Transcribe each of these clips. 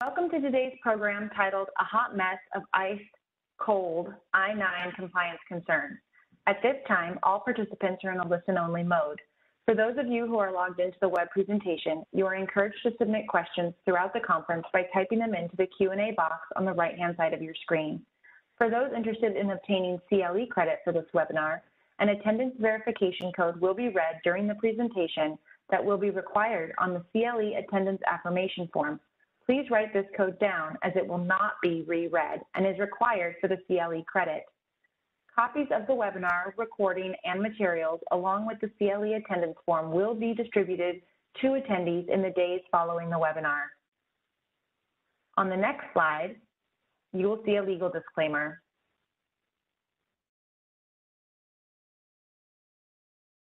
Welcome to today's program titled A Hot Mess of Ice Cold I-9 Compliance Concerns. At this time, all participants are in a listen-only mode. For those of you who are logged into the web presentation, you are encouraged to submit questions throughout the conference by typing them into the Q&A box on the right-hand side of your screen. For those interested in obtaining CLE credit for this webinar, an attendance verification code will be read during the presentation that will be required on the CLE attendance affirmation form. Please write this code down as it will not be reread and is required for the CLE credit. Copies of the webinar, recording, and materials along with the CLE attendance form will be distributed to attendees in the days following the webinar. On the next slide, you will see a legal disclaimer.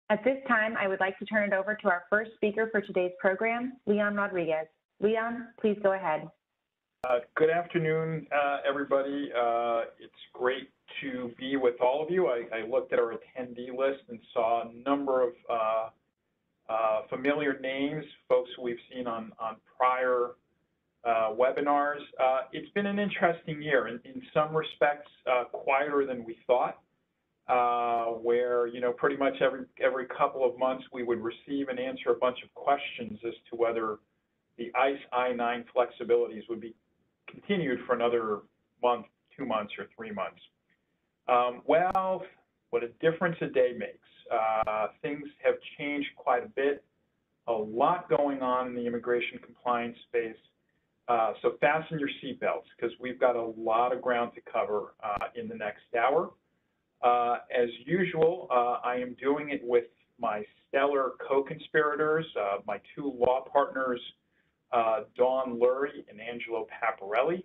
At this time, I would like to turn it over to our first speaker for today's program, Leon Rodriguez. Leon, please go ahead. Good afternoon, everybody. It's great to be with all of you. I looked at our attendee list and saw a number of familiar names, folks who we've seen on prior webinars. It's been an interesting year, in some respects quieter than we thought, where pretty much every couple of months we would receive and answer a bunch of questions as to whether the ICE I-9 flexibilities would be continued for another month, 2 months, or 3 months. Well, what a difference a day makes. Things have changed quite a bit, a lot going on in the immigration compliance space. So fasten your seatbelts because we've got a lot of ground to cover in the next hour. As usual, I am doing it with my stellar co-conspirators, my 2 law partners, Dawn Lurie and Angelo Paparelli,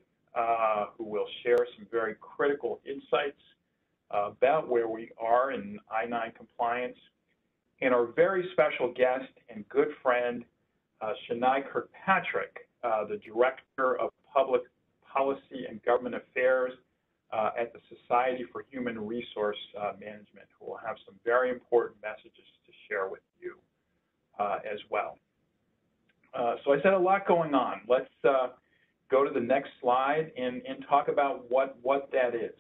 who will share some very critical insights about where we are in I-9 compliance, and our very special guest and good friend, Shania Kirkpatrick, the Director of Public Policy and Government Affairs at the Society for Human Resource Management, who will have some very important messages to share with you as well. So I said a lot going on. Let's go to the next slide and talk about what that is.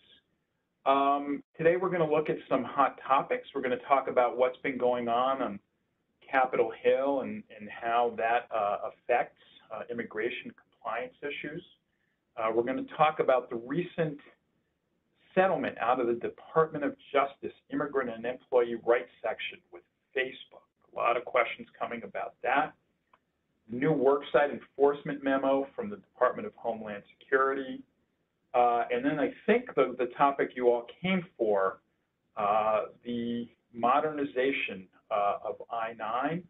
Today we're going to look at some hot topics. We're going to talk about what's been going on Capitol Hill and how that affects immigration compliance issues. We're going to talk about the recent settlement out of the Department of Justice Immigrant and Employee Rights section with Facebook. A lot of questions coming about that. New Worksite enforcement memo from the Department of Homeland Security. And then I think the topic you all came for, the modernization of I-9,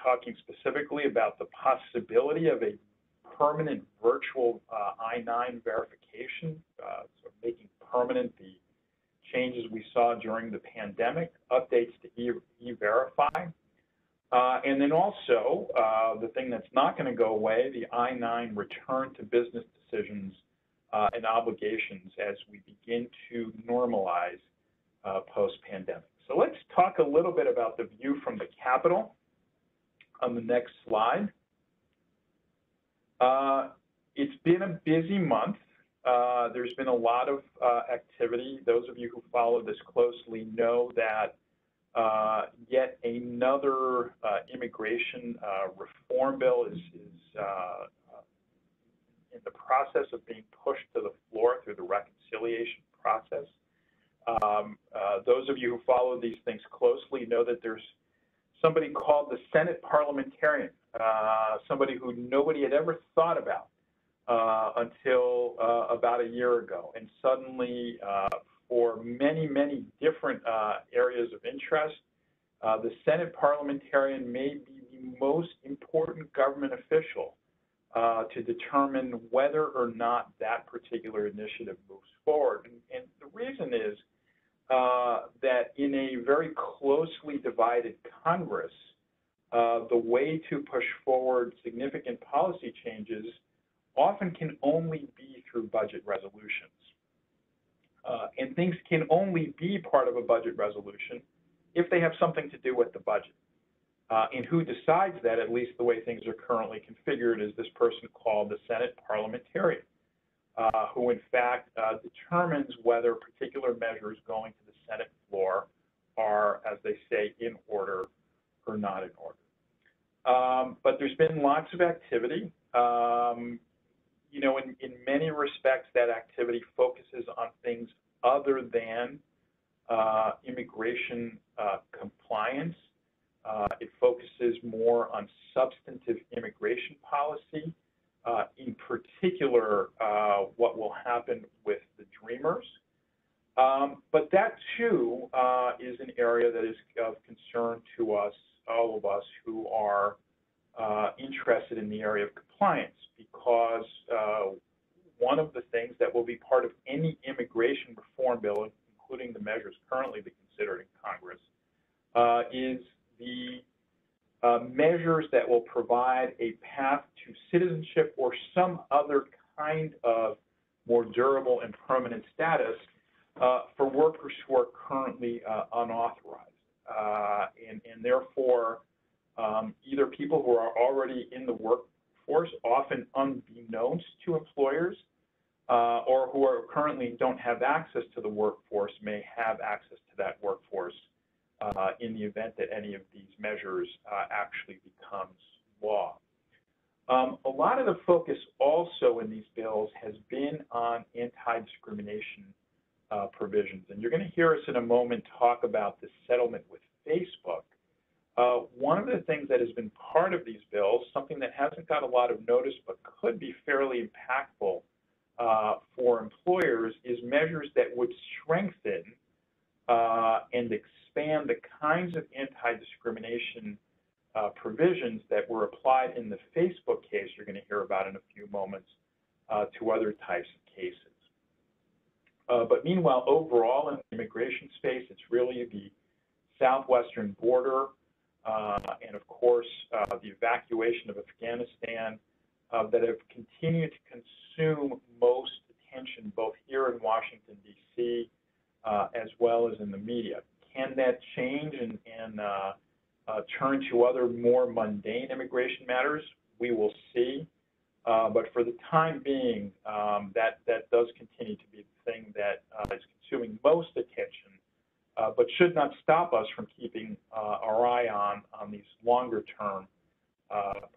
talking specifically about the possibility of a permanent virtual I-9 verification, so making permanent the changes we saw during the pandemic, updates to E-Verify. And then also, the thing that's not going to go away, the I-9 return to business decisions and obligations as we begin to normalize post-pandemic. So let's talk a little bit about the view from the Capitol on the next slide. It's been a busy month. There's been a lot of activity. Those of you who follow this closely know that yet another immigration reform bill is in the process of being pushed to the floor through the reconciliation process. Those of you who follow these things closely know that there's somebody called the Senate parliamentarian, somebody who nobody had ever thought about until about a year ago. And suddenly, for many, many different areas of interest, the Senate parliamentarian may be the most important government official to determine whether or not that particular initiative moves forward. And the reason is that in a very closely divided Congress, the way to push forward significant policy changes often can only be through budget resolutions. And things can only be part of a budget resolution if they have something to do with the budget. And who decides that, at least the way things are currently configured, is this person called the Senate parliamentarian, who in fact determines whether particular measures going to the Senate floor are, as they say, in order or not in order. But there's been lots of activity. You know, in many respects, that activity focuses on things other than immigration compliance. It focuses more on substantive immigration policy, in particular, what will happen with the Dreamers. But that, too, is an area that is of concern to us, all of us who are interested in the area of compliance, because one of the things that will be part of any immigration reform bill, including the measures currently being considered in Congress, is the measures that will provide a path to citizenship or some other kind of more durable and permanent status for workers who are currently unauthorized. And therefore, either people who are already in the workforce, often unbeknownst to employers, or who are currently don't have access to the workforce, may have access to that workforce in the event that any of these measures actually becomes law. A lot of the focus also in these bills has been on anti-discrimination provisions. And you're going to hear us in a moment talk about the settlement with Facebook. One of the things that has been part of these bills, something that hasn't got a lot of notice but could be fairly impactful for employers, is measures that would strengthen and expand the kinds of anti-discrimination provisions that were applied in the Facebook case you're going to hear about in a few moments to other types of cases. But meanwhile, overall in the immigration space, it's really the southwestern border and, of course, the evacuation of Afghanistan that have continued to consume most attention both here in Washington, D.C., as well as in the media. Can that change and turn to other more mundane immigration matters? We will see. But for the time being, that does continue to be the thing that is consuming most attention, but should not stop us from keeping our eye on these longer term,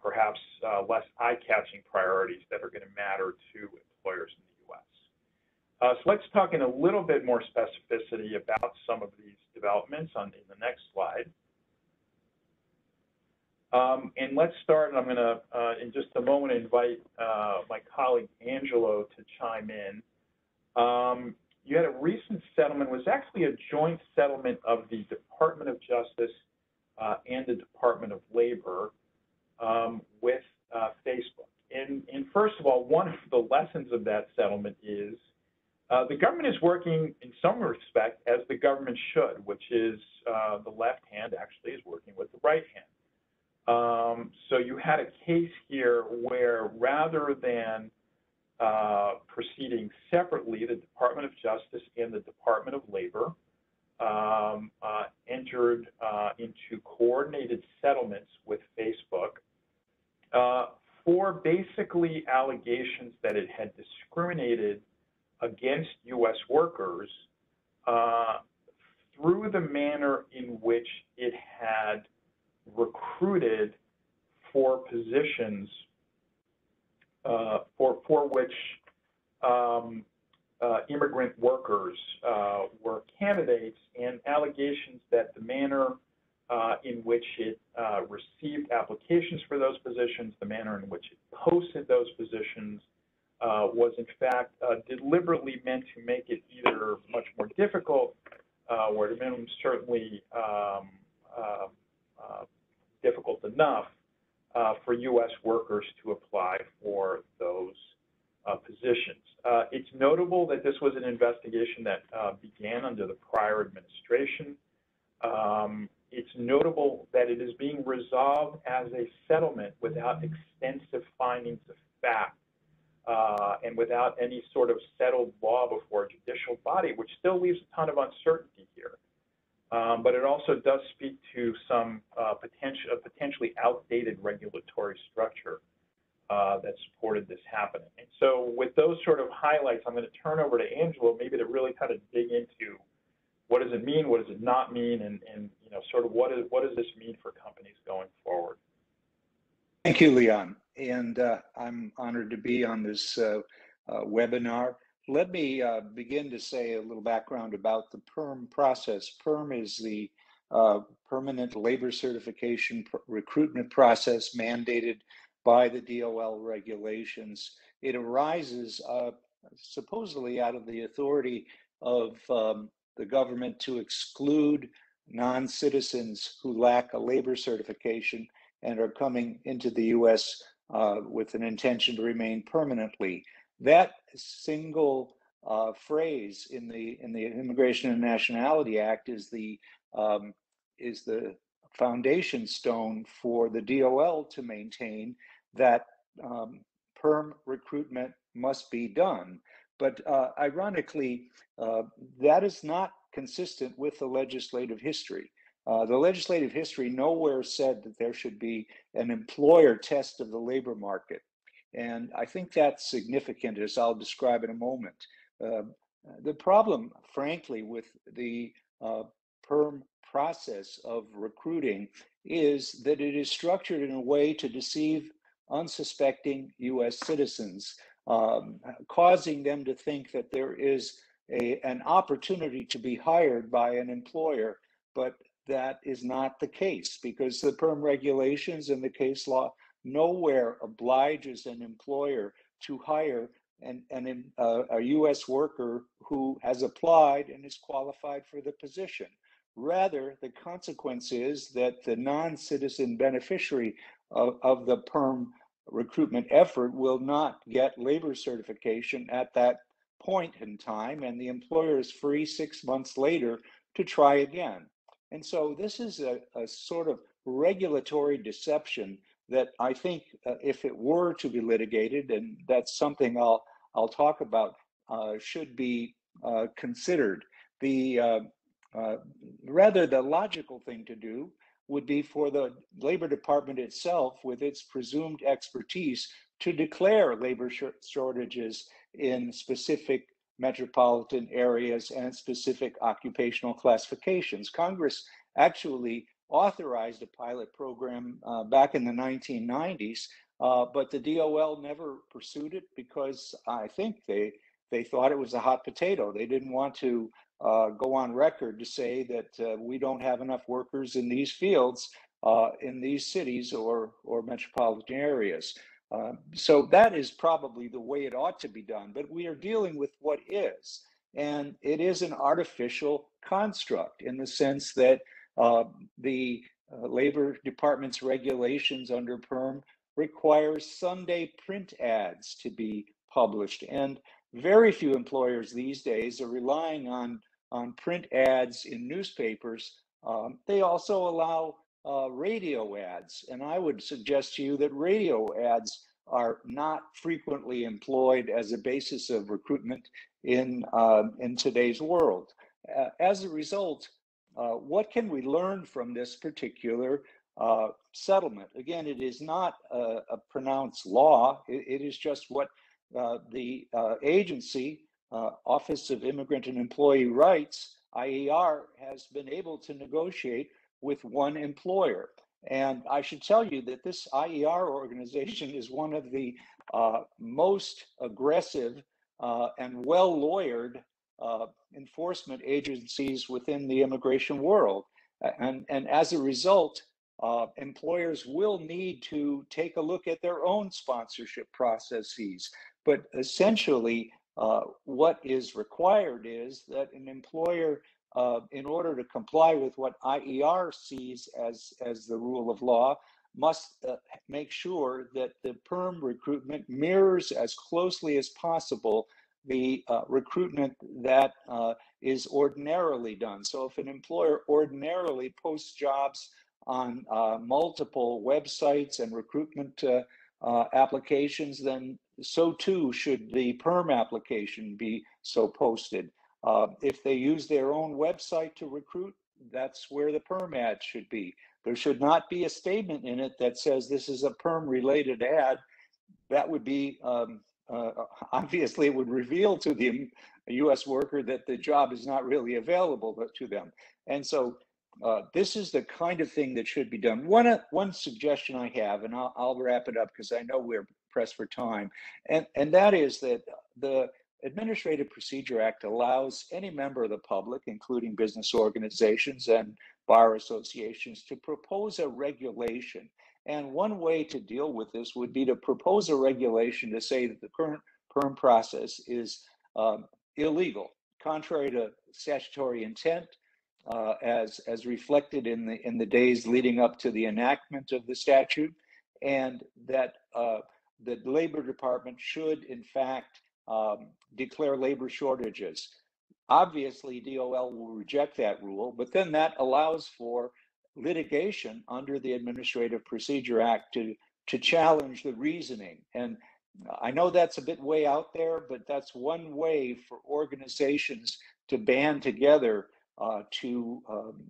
perhaps less eye-catching priorities that are going to matter to employers in the U.S. So let's talk in a little bit more specificity about some of these developments in the next slide. And let's start, and I'm going to, in just a moment, invite my colleague Angelo to chime in. You had a recent settlement. It was actually a joint settlement of the Department of Justice and the Department of Labor with Facebook. And first of all, one of the lessons of that settlement is the government is working, in some respect, as the government should, which is the left hand actually is working with the right hand. So you had a case here where, rather than proceeding separately, the Department of Justice and the Department of Labor entered into coordinated settlements with Facebook for basically allegations that it had discriminated against U.S. workers through the manner in which it had recruited for positions for which immigrant workers were candidates, and allegations that the manner in which it received applications for those positions, the manner in which it posted those positions, was in fact deliberately meant to make it either much more difficult or at a minimum certainly difficult enough for U.S. workers to apply for those positions. It's notable that this was an investigation that began under the prior administration. It's notable that it is being resolved as a settlement without extensive findings of fact and without any sort of settled law before a judicial body, which still leaves a ton of uncertainty here. but it also does speak to some potentially outdated regulatory structure that supported this happening. And so with those sort of highlights, I'm going to turn over to Angela maybe to really kind of dig into what does it mean, what does it not mean, and you know, sort of what does this mean for companies going forward? Thank you, Leon, and I'm honored to be on this webinar. Let me begin to say a little background about the PERM process. PERM is the Permanent Labor Certification Recruitment Process mandated by the DOL regulations. It arises supposedly out of the authority of the government to exclude non-citizens who lack a labor certification and are coming into the U.S. With an intention to remain permanently. That single phrase in the Immigration and Nationality Act is the foundation stone for the DOL to maintain that PERM recruitment must be done. But ironically, that is not consistent with the legislative history. The legislative history nowhere said that there should be an employer test of the labor market. And I think that's significant, as I'll describe in a moment. The problem, frankly, with the PERM process of recruiting is that it is structured in a way to deceive unsuspecting U.S. citizens, causing them to think that there is an opportunity to be hired by an employer, but that is not the case, because the PERM regulations and the case law nowhere obliges an employer to hire a U.S. worker who has applied and is qualified for the position. Rather, the consequence is that the non-citizen beneficiary of the PERM recruitment effort will not get labor certification at that point in time, and the employer is free 6 months later to try again. And so this is a sort of regulatory deception that I think if it were to be litigated, and that's something I'll talk about, should be considered. Rather, the logical thing to do would be for the Labor Department itself, with its presumed expertise, to declare labor shortages in specific metropolitan areas and specific occupational classifications. Congress actually authorized a pilot program back in the 1990s, but the DOL never pursued it because I think they thought it was a hot potato. They didn't want to go on record to say that we don't have enough workers in these fields in these cities or metropolitan areas. So that is probably the way it ought to be done, but we are dealing with what is, and it is an artificial construct in the sense that the Labor Department's regulations under PERM requires Sunday print ads to be published, and very few employers these days are relying on print ads in newspapers. They also allow radio ads, and I would suggest to you that radio ads are not frequently employed as a basis of recruitment in today's world. As a result, what can we learn from this particular settlement? Again, it is not a pronounced law. It is just what the agency, Office of Immigrant and Employee Rights, IER, has been able to negotiate with one employer. And I should tell you that this IER organization is one of the most aggressive and well-lawyered enforcement agencies within the immigration world. And as a result, employers will need to take a look at their own sponsorship processes. But essentially, what is required is that an employer, in order to comply with what IER sees as the rule of law, must make sure that the PERM recruitment mirrors as closely as possible the recruitment that is ordinarily done. So if an employer ordinarily posts jobs on multiple websites and recruitment applications, then so too should the PERM application be so posted. If they use their own website to recruit, that's where the perm ad should be. There should not be a statement in it that says this is a perm-related ad. That would be, obviously, it would reveal to the U.S. worker that the job is not really available to them. And so this is the kind of thing that should be done. One suggestion I have, and I'll wrap it up because I know we're pressed for time, and that is that the Administrative Procedure Act allows any member of the public, including business organizations and bar associations, to propose a regulation. And one way to deal with this would be to propose a regulation to say that the current perm process is illegal, contrary to statutory intent, as reflected in the days leading up to the enactment of the statute, and that the Labor Department should, in fact, declare labor shortages. Obviously, DOL will reject that rule, but then that allows for litigation under the Administrative Procedure Act to challenge the reasoning. And I know that's a bit way out there, but that's one way for organizations to band together to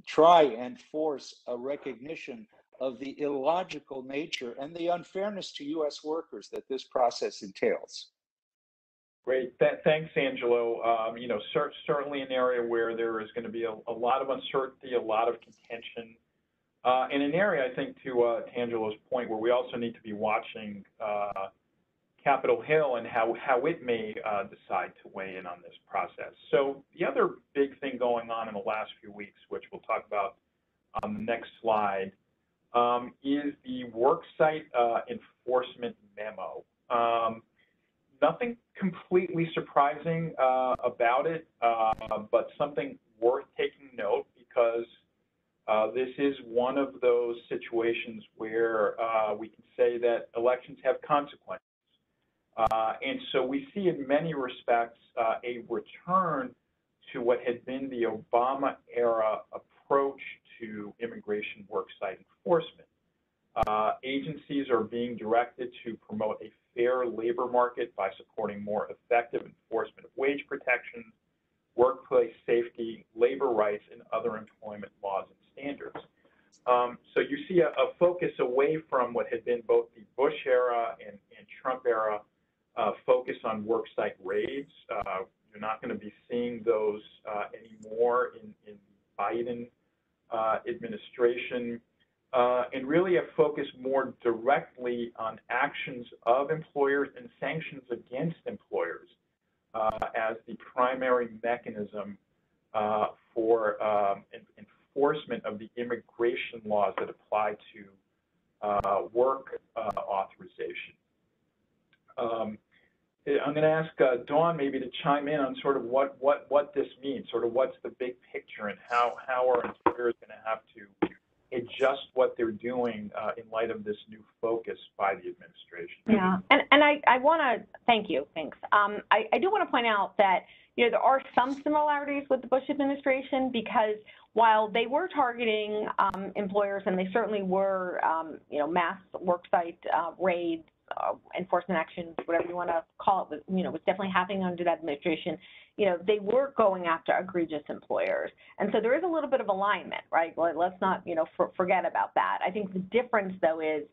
try and force a recognition of the illogical nature and the unfairness to U.S. workers that this process entails. Great. Thanks, Angelo. Certainly an area where there is going to be a lot of uncertainty, a lot of contention, and an area, I think, to Angelo's point, where we also need to be watching Capitol Hill and how it may decide to weigh in on this process. So the other big thing going on in the last few weeks, which we'll talk about on the next slide, is the Worksite enforcement memo. Nothing completely surprising about it, but something worth taking note, because this is one of those situations where we can say that elections have consequences. And so we see in many respects a return to what had been the Obama-era approach to immigration worksite enforcement. Agencies are being directed to promote a fair labor market by supporting more effective enforcement of wage protections, workplace safety, labor rights, and other employment laws and standards. So you see a focus away from what had been both the Bush era and Trump era focus on worksite raids. You're not going to be seeing those anymore in the Biden administration. And really a focus more directly on actions of employers and sanctions against employers as the primary mechanism for enforcement of the immigration laws that apply to work authorization. I'm going to ask Dawn maybe to chime in on sort of what this means, sort of what's the big picture, and how are employers going to have to adjust what they're doing in light of this new focus by the administration. Yeah, and I want to thank you. Thanks. I do want to point out that there are some similarities with the Bush administration, because while they were targeting employers, and they certainly were, mass worksite raids, enforcement actions, whatever you want to call it, was definitely happening under that administration. They were going after egregious employers. And so there is a little bit of alignment, right? Well, let's not, forget about that. I think the difference, though, is,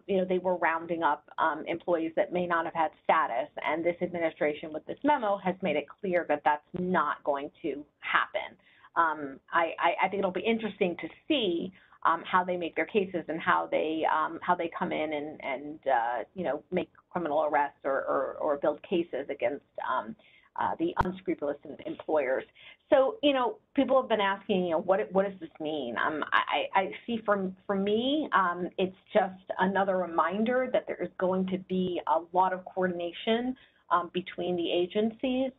they were rounding up employees that may not have had status. And this administration with this memo has made it clear that that's not going to happen. I think it'll be interesting to see how they make their cases and how they come in and make criminal arrests or build cases against the unscrupulous employers. So, people have been asking, what does this mean? I see for me, it's just another reminder that there is going to be a lot of coordination between the agencies.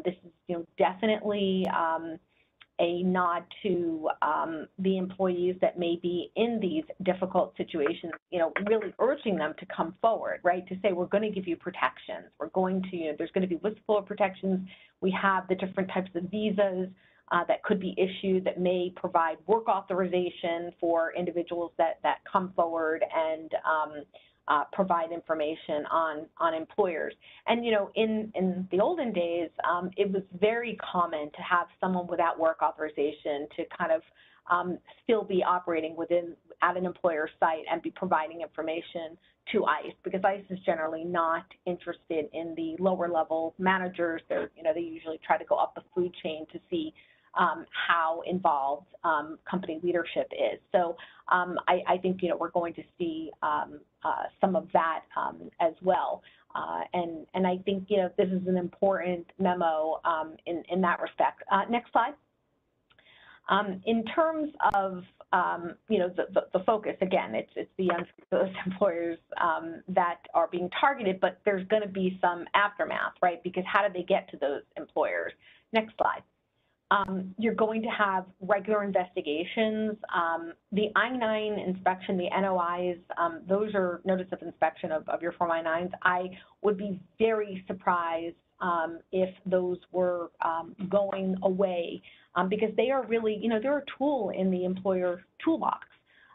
This is, definitely a nod to the employees that may be in these difficult situations, really urging them to come forward, right, to say, we're going to give you protections. We're going to, there's going to be whistleblower protections. We have the different types of visas that could be issued that may provide work authorization for individuals that come forward and provide information on employers. And, you know, in the olden days, it was very common to have someone without work authorization to kind of still be operating at an employer site and be providing information to ICE, because ICE is generally not interested in the lower level managers. They usually try to go up the food chain to see how involved company leadership is. So I think, you know, we're going to see some of that as well. And I think, you know, this is an important memo in that respect. Next slide. In terms of, you know, the focus, again, it's those employers that are being targeted, but there's going to be some aftermath, right? Because how do they get to those employers? Next slide. You're going to have regular investigations. The I-9 inspection, the NOIs, those are notice of inspection of your Form I-9s. I would be very surprised if those were going away, because they are really, you know, they're a tool in the employer toolbox,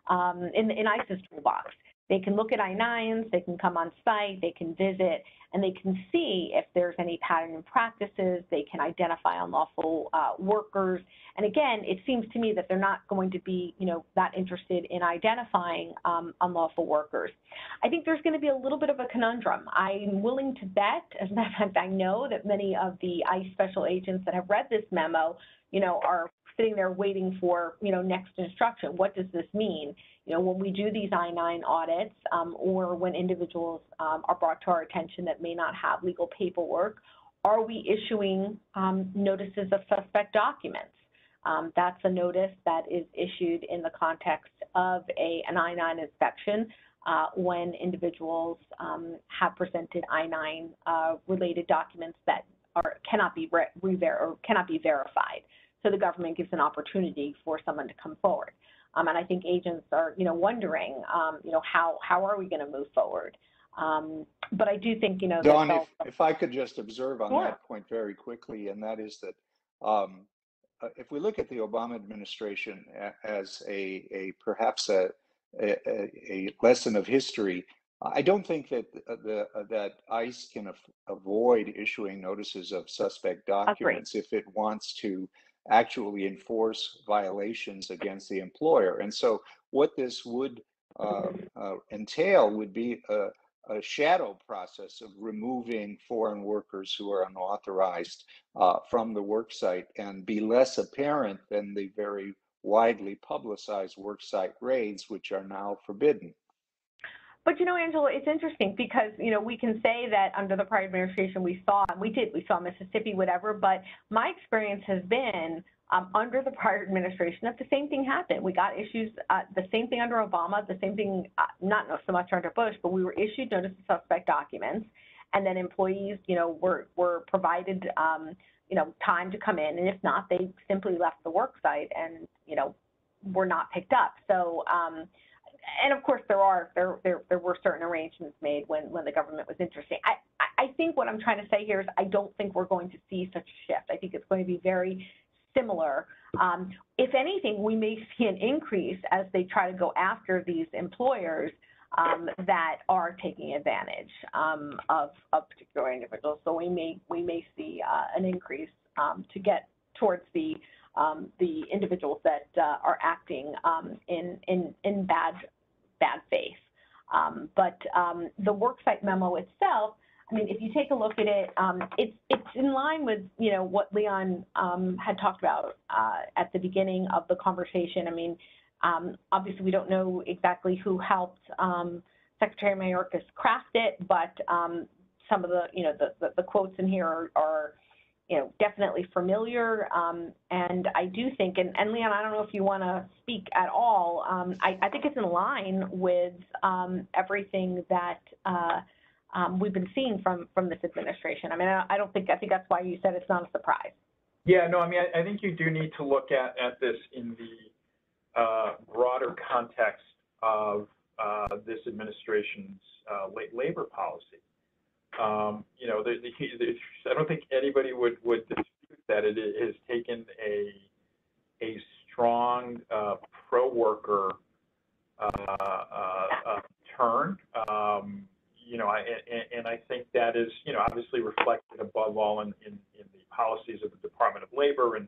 in ICE's toolbox. They can look at I-9s, they can come on site, they can visit, and they can see if there's any pattern and practices. They can identify unlawful workers. And again, it seems to me that they're not going to be, you know, that interested in identifying unlawful workers. I think there's going to be a little bit of a conundrum. I'm willing to bet, as a matter of fact, I know that many of the ICE special agents that have read this memo, you know, are sitting there waiting for, you know, next instruction. What does this mean? You know, when we do these I-9 audits, or when individuals are brought to our attention that may not have legal paperwork, are we issuing notices of suspect documents? That's a notice that is issued in the context of an I-9 inspection when individuals have presented I-9 related documents that cannot be verified. So the government gives an opportunity for someone to come forward. And I think agents are, you know, wondering, you know, how are we going to move forward? But I do think, you know, Dawn, if I could just observe on Sure. that point very quickly, and that is that if we look at the Obama administration as perhaps a lesson of history, I don't think that that ICE can avoid issuing notices of suspect documents if it wants to actually enforce violations against the employer. And so what this would entail would be a shadow process of removing foreign workers who are unauthorized from the worksite, and be less apparent than the very widely publicized worksite raids, which are now forbidden. But, you know, Angela, it's interesting because, you know, we can say that under the prior administration we saw Mississippi, whatever, but my experience has been under the prior administration that the same thing happened. We got issues, the same thing under Obama, the same thing, not so much under Bush, but we were issued notice of suspect documents, and then employees, you know, were provided, you know, time to come in, and if not, they simply left the work site and, you know, were not picked up. So, and of course, there were certain arrangements made when the government was interested. I think what I'm trying to say here is I don't think we're going to see such a shift. I think it's going to be very similar. If anything, we may see an increase as they try to go after these employers that are taking advantage of particular individuals. So we may see an increase to get towards the individuals that are acting in bad faith. But the worksite memo itself, I mean, if you take a look at it, it's in line with, you know, what Leon had talked about at the beginning of the conversation. I mean, obviously we don't know exactly who helped Secretary Mayorkas craft it, but some of the, you know, the quotes in here are you know, definitely familiar. And I do think, and Leon, I don't know if you want to speak at all. I think it's in line with everything that we've been seeing from this administration. I mean, I think that's why you said it's not a surprise. Yeah, no, I mean, I think you do need to look at this in the broader context of this administration's labor policy. You know, I don't think anybody would dispute that it has taken a strong pro-worker return. You know, and I think that is, you know, obviously reflected above all in the policies of the Department of Labor, and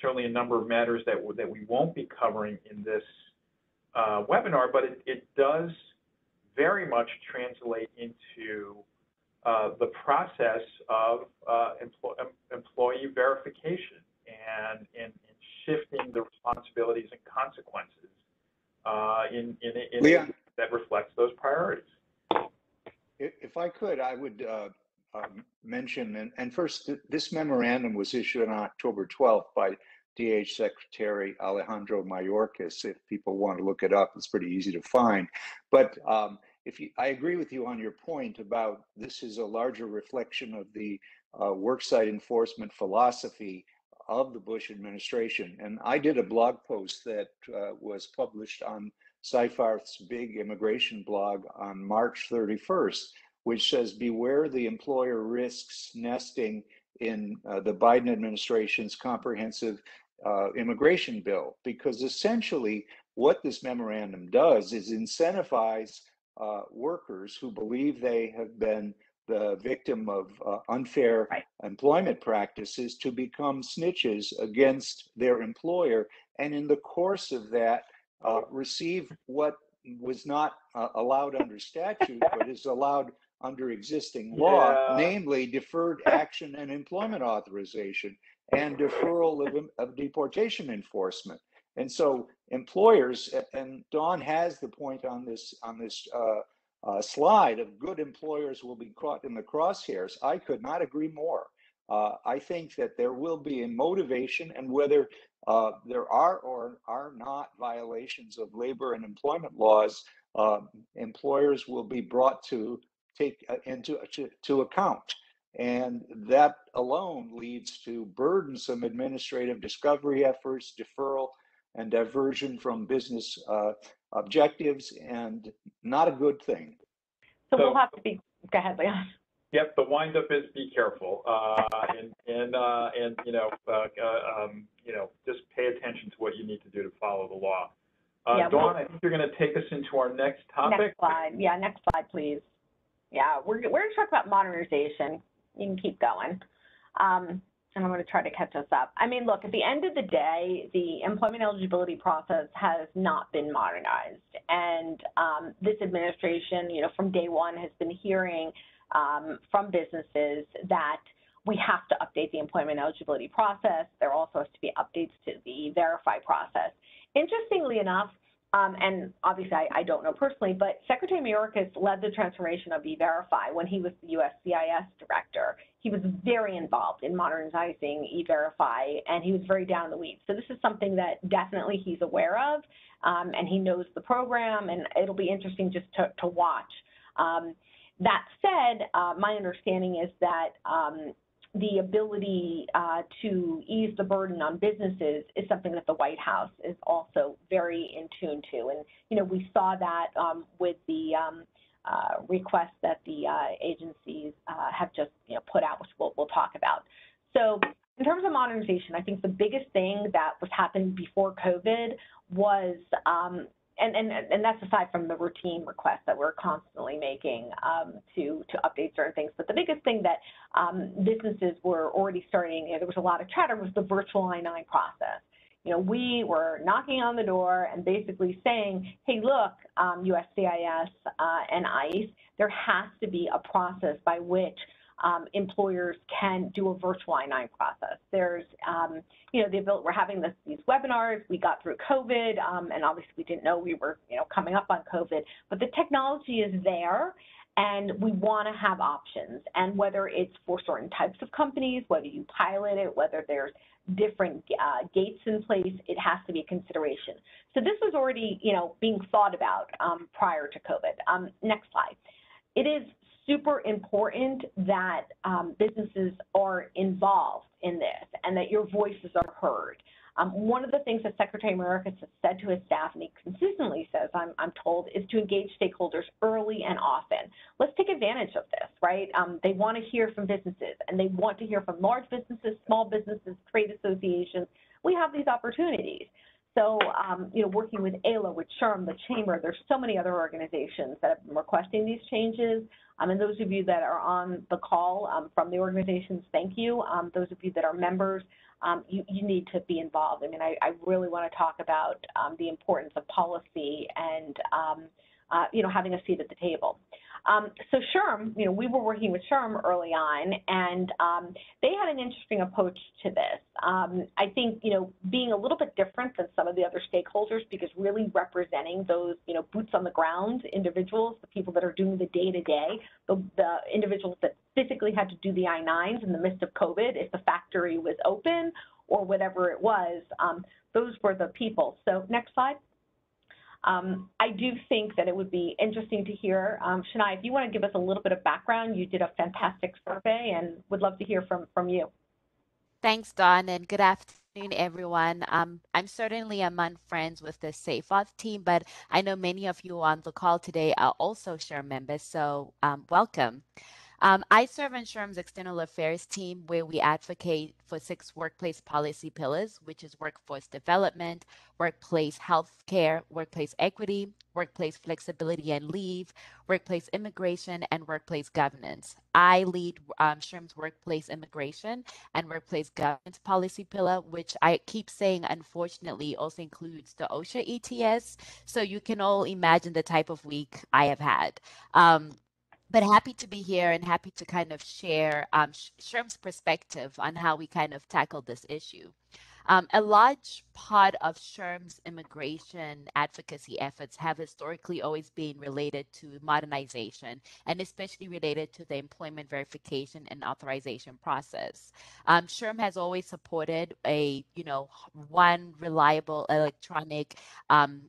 certainly a number of matters that we won't be covering in this webinar, but it does very much translate into the process of employee verification and shifting the responsibilities and consequences in a that reflects those priorities. If I could, I would mention, and first, this memorandum was issued on October 12th by DH Secretary Alejandro Mayorkas. If people want to look it up, it's pretty easy to find. But I agree with you on your point about this is a larger reflection of the worksite enforcement philosophy of the Bush administration. And I did a blog post that was published on Seyfarth's big immigration blog on March 31st, which says, beware the employer risks nesting in the Biden administration's comprehensive immigration bill, because essentially what this memorandum does is incentivize workers who believe they have been the victim of unfair employment practices to become snitches against their employer, and in the course of that receive what was not allowed under statute but is allowed under existing law, namely deferred action and employment authorization and deferral of deportation enforcement. And so employers, and Dawn has the point on this slide of good employers will be caught in the crosshairs. I could not agree more. I think that there will be a motivation, and whether there are or are not violations of labor and employment laws, employers will be brought to take into account. And that alone leads to burdensome administrative discovery efforts, deferral, and diversion from business objectives, and not a good thing. So we'll have to be, go ahead, Leon. Yep, the windup is be careful, and you know, just pay attention to what you need to do to follow the law. Dawn, I think you're going to take us into our next topic. Next slide. Yeah, next slide, please. Yeah, we're going to talk about modernization. You can keep going. And I'm going to try to catch us up. I mean, look, at the end of the day, the employment eligibility process has not been modernized. And this administration, you know, from day one has been hearing from businesses that we have to update the employment eligibility process. There also has to be updates to the Verify process. Interestingly enough, and obviously I don't know personally, but Secretary Mayorkas led the transformation of E-Verify when he was the USCIS director. He was very involved in modernizing E-Verify, and he was very down in the weeds. So this is something that definitely he's aware of, and he knows the program, and it'll be interesting just to watch. That said, my understanding is that the ability to ease the burden on businesses is something that the White House is also very in tune to. And, you know, we saw that with the request that the agencies have just, you know, put out, which we'll talk about. So in terms of modernization, I think the biggest thing that was happening before COVID was, and that's aside from the routine requests that we're constantly making to update certain things. But the biggest thing that businesses were already starting, there was a lot of chatter, was the virtual I-9 process. You know, we were knocking on the door and basically saying, hey, look, USCIS and ICE, there has to be a process by which employers can do a virtual I-9 process. There's, you know, we're having these webinars. We got through COVID, and obviously we didn't know we were, you know, coming up on COVID, but the technology is there, and we want to have options. And whether it's for certain types of companies, whether you pilot it, whether there's different gates in place, it has to be a consideration. So this was already, you know, being thought about prior to COVID. Next slide. It is super important that businesses are involved in this and that your voices are heard. One of the things that Secretary Mayorkas has said to his staff, and he consistently says, I'm told, is to engage stakeholders early and often. Let's take advantage of this, right? They want to hear from businesses, and they want to hear from large businesses, small businesses, trade associations. We have these opportunities. So, working with ALA, with SHRM, the Chamber, there's so many other organizations that have been requesting these changes. And those of you that are on the call from the organizations, thank you. Those of you that are members, you need to be involved. I mean, I really want to talk about the importance of policy and, having a seat at the table. So SHRM, we were working with SHRM early on, and they had an interesting approach to this. I think, being a little bit different than some of the other stakeholders, because really representing those, boots on the ground individuals, the people that are doing the day-to-day, the individuals that physically had to do the I-9s in the midst of COVID, if the factory was open or whatever it was, those were the people. So next slide. I do think that it would be interesting to hear, Shania, if you want to give us a little bit of background. You did a fantastic survey and would love to hear from you. Thanks, Dawn, and good afternoon, everyone. I'm certainly among friends with the Seyfarth team, but I know many of you on the call today are also SHRM members, so welcome. I serve on SHRM's external affairs team, where we advocate for 6 workplace policy pillars, which is workforce development, workplace healthcare, workplace equity, workplace flexibility and leave, workplace immigration, and workplace governance. I lead SHRM's workplace immigration and workplace governance policy pillar, which I keep saying, unfortunately, also includes the OSHA ETS. So you can all imagine the type of week I have had. But happy to be here and happy to kind of share SHRM's perspective on how we kind of tackle this issue. A large part of SHRM's immigration advocacy efforts have historically always been related to modernization, and especially related to the employment verification and authorization process. SHRM has always supported a, one reliable electronic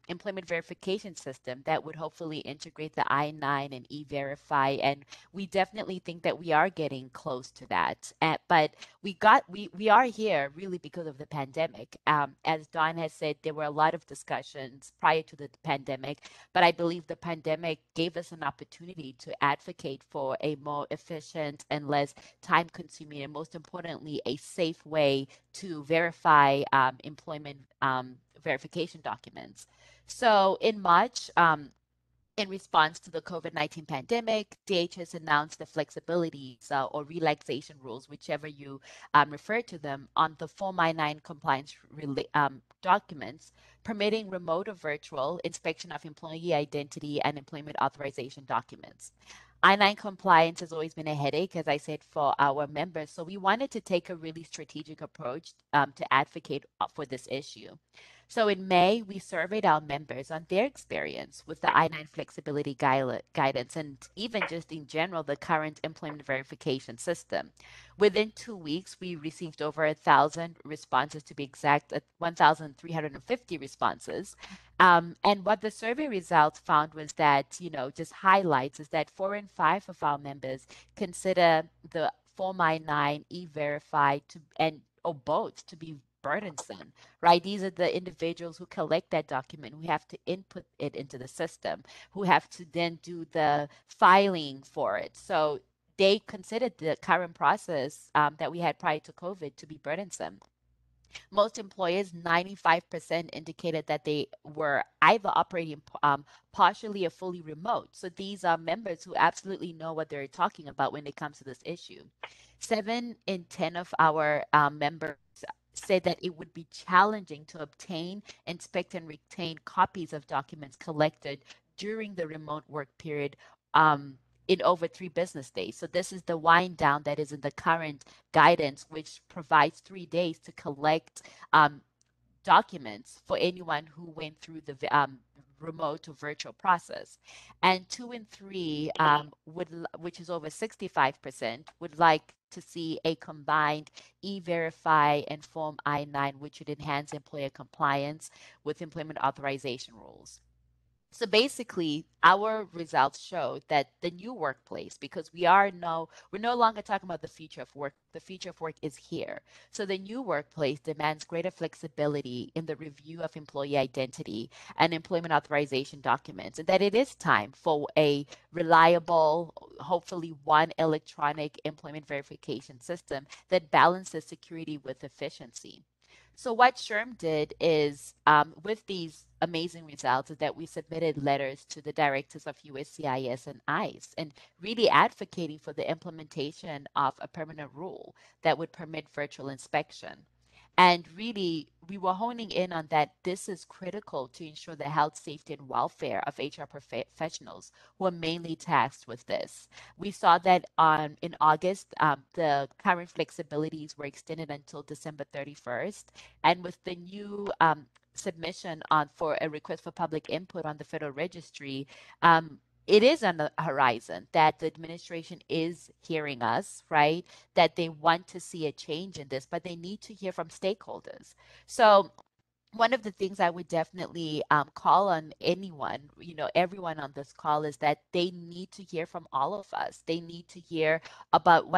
employment verification system that would hopefully integrate the I-9 and E-Verify, and we definitely think that we are getting close to that. But we are here really because of the pandemic. As Dawn has said, there were a lot of discussions prior to the pandemic, but I believe the pandemic gave us an opportunity to advocate for a more efficient and less time-consuming, and most importantly, a safe way to verify employment verification documents. So in March, in response to the COVID-19 pandemic, DHS announced the flexibilities or relaxation rules, whichever you refer to them, on the Form I-9 compliance documents, permitting remote or virtual inspection of employee identity and employment authorization documents. I-9 compliance has always been a headache, as I said, for our members. So we wanted to take a really strategic approach to advocate for this issue. So in May, we surveyed our members on their experience with the I-9 flexibility guidance, and even just in general, the current employment verification system. Within 2 weeks, we received over 1,000 responses, to be exact, 1,350 responses. And what the survey results found was that, just highlights is that 4 in 5 of our members consider the Form I-9, E-Verify, or both to be burdensome, right? These are the individuals who collect that document, who have to input it into the system, who have to then do the filing for it. So they considered the current process that we had prior to COVID to be burdensome. Most employers, 95%, indicated that they were either operating partially or fully remote. So these are members who absolutely know what they're talking about when it comes to this issue. 7 in 10 of our members said that it would be challenging to obtain, inspect, and retain copies of documents collected during the remote work period in over 3 business days. So this is the wind down that is in the current guidance, which provides 3 days to collect documents for anyone who went through the remote or virtual process. And 2 in 3 which is over 65%, would like to see a combined E-Verify and Form I-9, which would enhance employer compliance with employment authorization rules. So basically, our results show that the new workplace, because we're no longer talking about the future of work. The future of work is here. So the new workplace demands greater flexibility in the review of employee identity and employment authorization documents, and that it is time for a reliable, hopefully one electronic employment verification system that balances security with efficiency. So what SHRM did is, with these amazing results, is that we submitted letters to the directors of USCIS and ICE, and really advocating for the implementation of a permanent rule that would permit virtual inspection. And really, we were honing in on that this is critical to ensure the health, safety, and welfare of HR professionals who are mainly tasked with this. We saw that in August, the current flexibilities were extended until December 31st. And with the new submission for a request for public input on the Federal Registry, it is on the horizon that the administration is hearing us, right? That they want to see a change in this, but they need to hear from stakeholders. So one of the things I would definitely call on anyone, everyone on this call, is that they need to hear from all of us. They need to hear about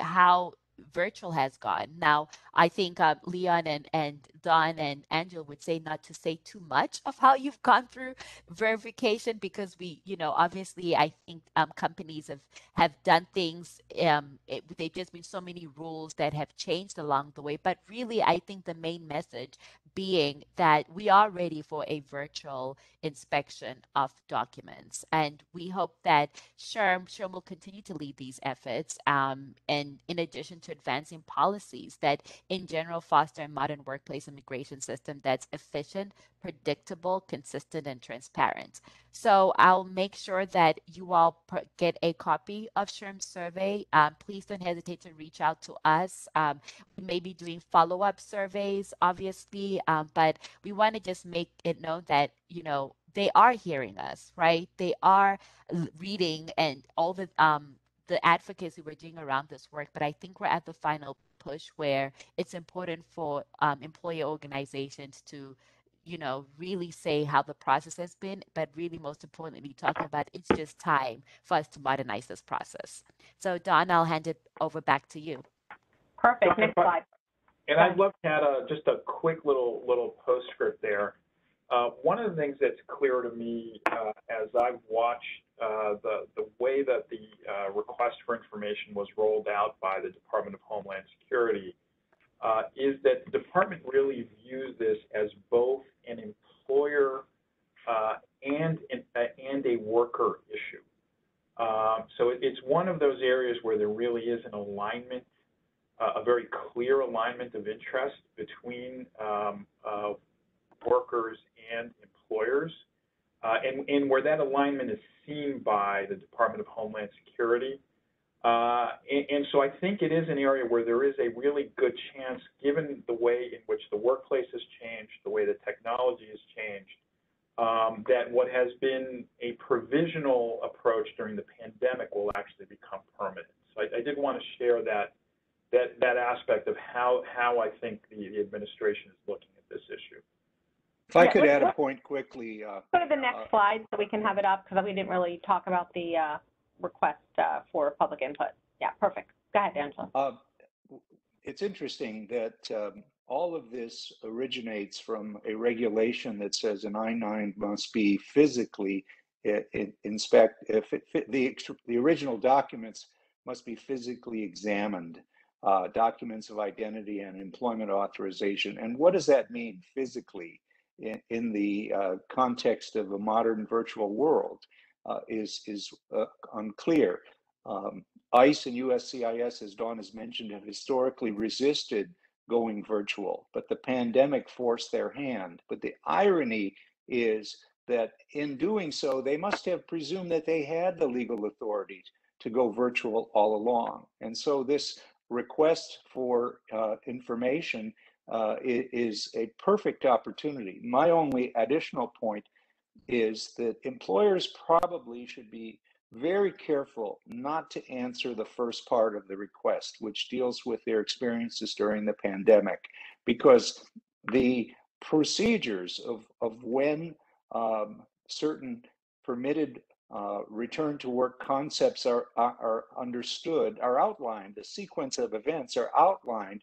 how virtual has gone. Now, I think Leon and Don and Angela would say not to say too much of how you've gone through verification, because obviously I think companies have done things. They've just been so many rules that have changed along the way. But really, I think the main message being that we are ready for a virtual inspection of documents. And we hope that SHRM will continue to lead these efforts, and in addition to advancing policies that in general foster a modern workplace immigration system that's efficient, predictable, consistent, and transparent. So I'll make sure that you all get a copy of SHRM's survey. Please don't hesitate to reach out to us. We may be doing follow-up surveys, obviously, but we want to just make it known that, they are hearing us, right? They are reading and all the advocacy we're doing around this work. But I think we're at the final push where it's important for employer organizations to, really say how the process has been, but really most importantly, talking about it's just time for us to modernize this process. So Don, I'll hand it over back to you. Perfect. Next slide. And I'd love to add just a quick little postscript there. One of the things that's clear to me as I've watched the way that the request for information was rolled out by the Department of Homeland Security is that the department really views this as both an employer and a worker issue. So it's one of those areas where there really is an alignment, a very clear alignment of interest between workers and employers, and where that alignment is seen by the Department of Homeland Security. And so I think it is an area where there is a really good chance, given the way in which the workplace has changed, the way the technology has changed, that what has been a provisional approach during the pandemic will actually become permanent. So I did want to share that aspect of how I think the administration is looking at this issue. If I could add a point quickly. Go to the next slide so we can have it up, because we didn't really talk about the request for public input. Yeah, perfect. Go ahead, Angela. It's interesting that all of this originates from a regulation that says an I-9 must be physically inspected. The original documents must be physically examined, documents of identity and employment authorization. And what does that mean physically in the context of a modern virtual world is unclear. ICE and USCIS, as Dawn has mentioned, have historically resisted going virtual, but the pandemic forced their hand. But the irony is that in doing so, they must have presumed that they had the legal authority to go virtual all along. And so this request for information is a perfect opportunity. My only additional point is that employers probably should be very careful not to answer the first part of the request, which deals with their experiences during the pandemic, because the procedures of when certain permitted return to work concepts are understood, are outlined. The sequence of events are outlined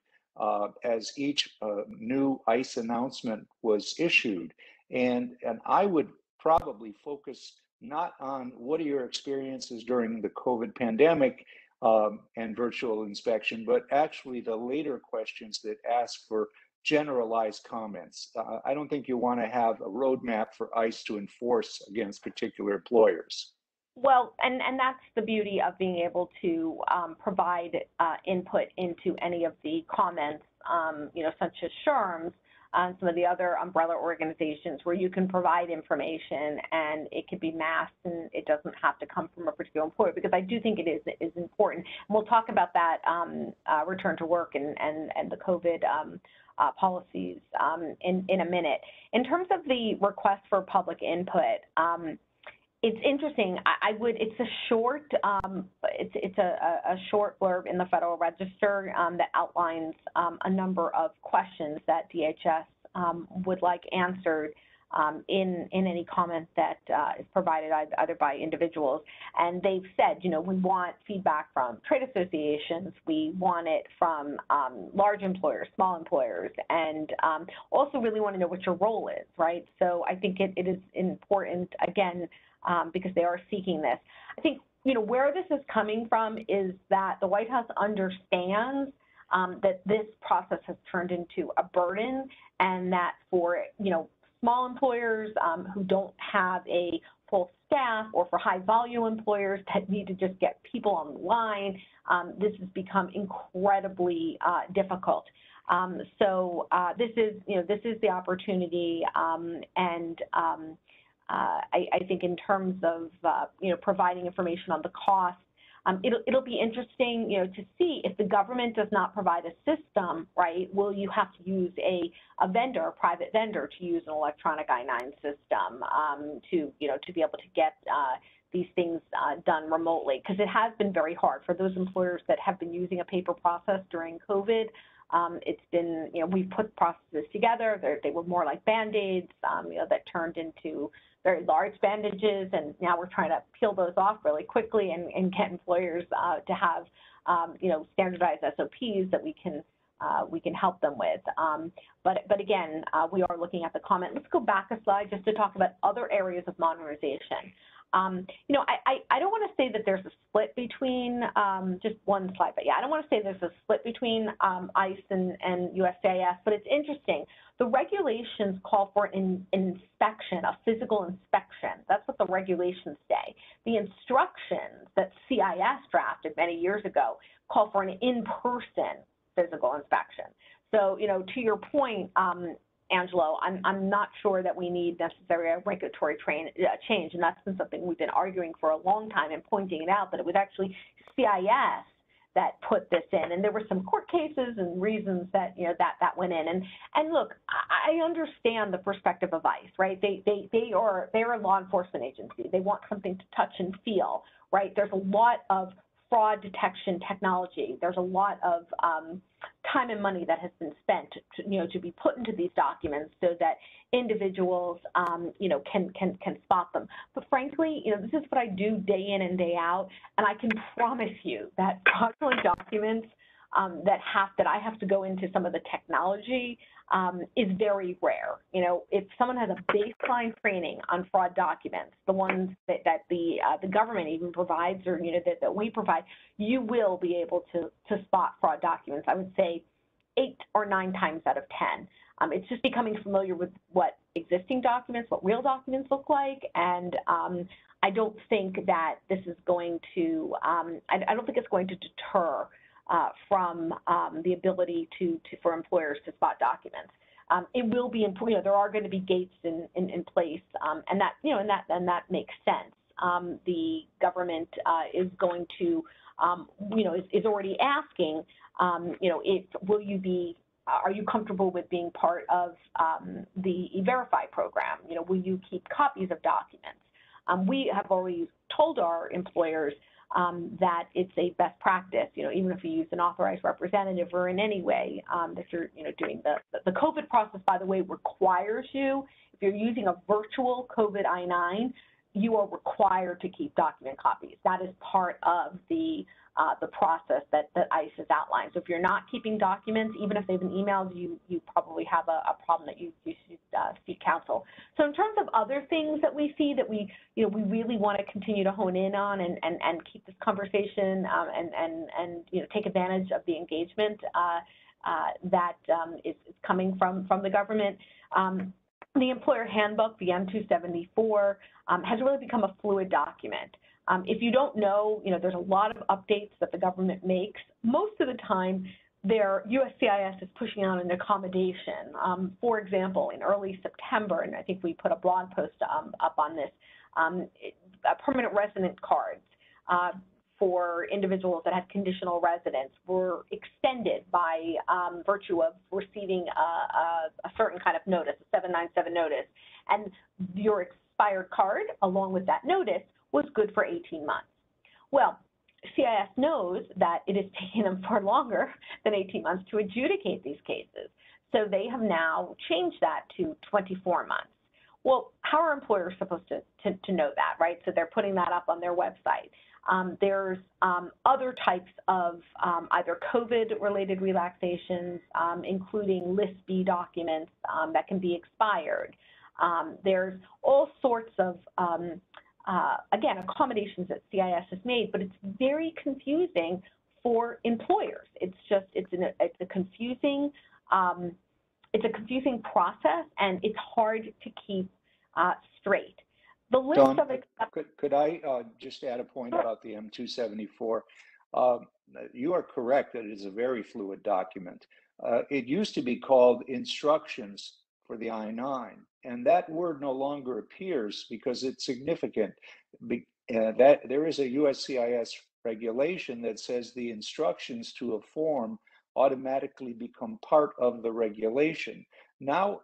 as each new ICE announcement was issued. And I would probably focus not on what are your experiences during the COVID pandemic and virtual inspection, but actually the later questions that ask for generalized comments. I don't think you want to have a roadmap for ICE to enforce against particular employers. Well, and that's the beauty of being able to provide input into any of the comments, such as SHRM's, some of the other umbrella organizations where you can provide information and it can be masked and it doesn't have to come from a particular employer, because I do think it is important. And we'll talk about that return to work and the COVID policies in a minute. In terms of the request for public input, it's interesting. It's a short, it's a short blurb in the Federal Register that outlines a number of questions that DHS would like answered in any comment that is provided either by individuals. And they've said, we want feedback from trade associations, we want it from large employers, small employers, and also really want to know what your role is, right? So I think it is important, again, because they are seeking this. I think, where this is coming from is that the White House understands that this process has turned into a burden, and that for, small employers who don't have a full staff, or for high volume employers that need to just get people on the line, this has become incredibly difficult. So this is the opportunity, and I think in terms of providing information on the cost, it'll be interesting to see if the government does not provide a system, right? Will you have to use a vendor, a private vendor, to use an electronic I-9 system to be able to get these things done remotely? Because it has been very hard for those employers that have been using a paper process during COVID. It's been, we've put processes together. They were more like Band-Aids, that turned into very large bandages, and now we're trying to peel those off really quickly and get employers to have, standardized SOPs that we can help them with. But again, we are looking at the comment. Let's go back a slide just to talk about other areas of modernization. I don't want to say that there's a split between, just one slide, but yeah, I don't want to say there's a split between ICE and USCIS, but it's interesting. The regulations call for an inspection, a physical inspection. That's what the regulations say. The instructions that CIS drafted many years ago call for an in-person physical inspection. So, to your point, Angelo, I'm not sure that we need necessarily a regulatory change, and that's been something we've been arguing for a long time and pointing it out, that it was actually CIS that put this in, and there were some court cases and reasons that that went in. And look, I understand the perspective of ICE, right? They're a law enforcement agency. They want something to touch and feel, right? There's a lot of fraud detection technology. There's a lot of time and money that has been spent to be put into these documents so that individuals can spot them. But frankly, this is what I do day in and day out, and I can promise you that fraudulent documents that I have to go into some of the technology is very rare. If someone has a baseline training on fraud documents, the ones that the government even provides, or that we provide, you will be able to spot fraud documents. I would say 8 or 9 times out of 10. It's just becoming familiar with what existing documents, what real documents look like, and I don't think that this is going to. I don't think it's going to deter from the ability for employers to spot documents. It will be important. There are going to be gates in place, and that makes sense. The government is going to, is already asking, are you comfortable with being part of the E-Verify program? Will you keep copies of documents? We have always told our employers that it's a best practice, even if you use an authorized representative or in any way that you're, doing the COVID process, by the way, requires you, if you're using a virtual COVID I-9, you are required to keep document copies. That is part of the process that ICE has outlined. So if you're not keeping documents, even if they've been emailed, you probably have a problem that you should seek counsel. So in terms of other things that we see that we really want to continue to hone in on and keep this conversation and take advantage of the engagement that is coming from the government. The employer handbook, the M274, has really become a fluid document. If you don't know, there's a lot of updates that the government makes. Most of the time, USCIS is pushing out an accommodation. For example, in early September, and I think we put a blog post up on this, permanent resident cards for individuals that had conditional residence were extended by virtue of receiving a certain kind of notice, a 797 notice. And your expired card, along with that notice, was good for 18 months. Well, CIS knows that it is taking them far longer than 18 months to adjudicate these cases. So they have now changed that to 24 months. Well, how are employers supposed to know that, right? So they're putting that up on their website. There's other types of either COVID-related relaxations, including List B documents that can be expired. There's all sorts of again, accommodations that CIS has made, but it's very confusing for employers. It's a confusing process, and it's hard to keep straight. The list Dawn, of could I just add a point about the M274? You are correct that it is a very fluid document. It used to be called instructions for the I-9, and that word no longer appears because it's significant. That there is a USCIS regulation that says the instructions to a form automatically become part of the regulation. Now,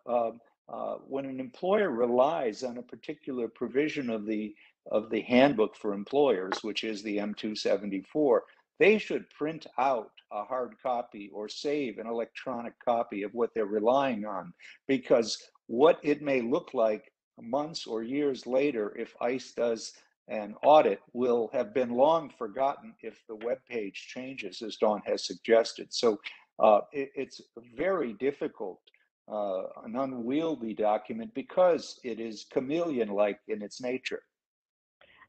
when an employer relies on a particular provision of the handbook for employers, which is the M274, they should print out a hard copy or save an electronic copy of what they're relying on, because what it may look like months or years later if ICE does an audit will have been long forgotten if the web page changes, as Dawn has suggested. So it's very difficult, an unwieldy document, because it is chameleon-like in its nature.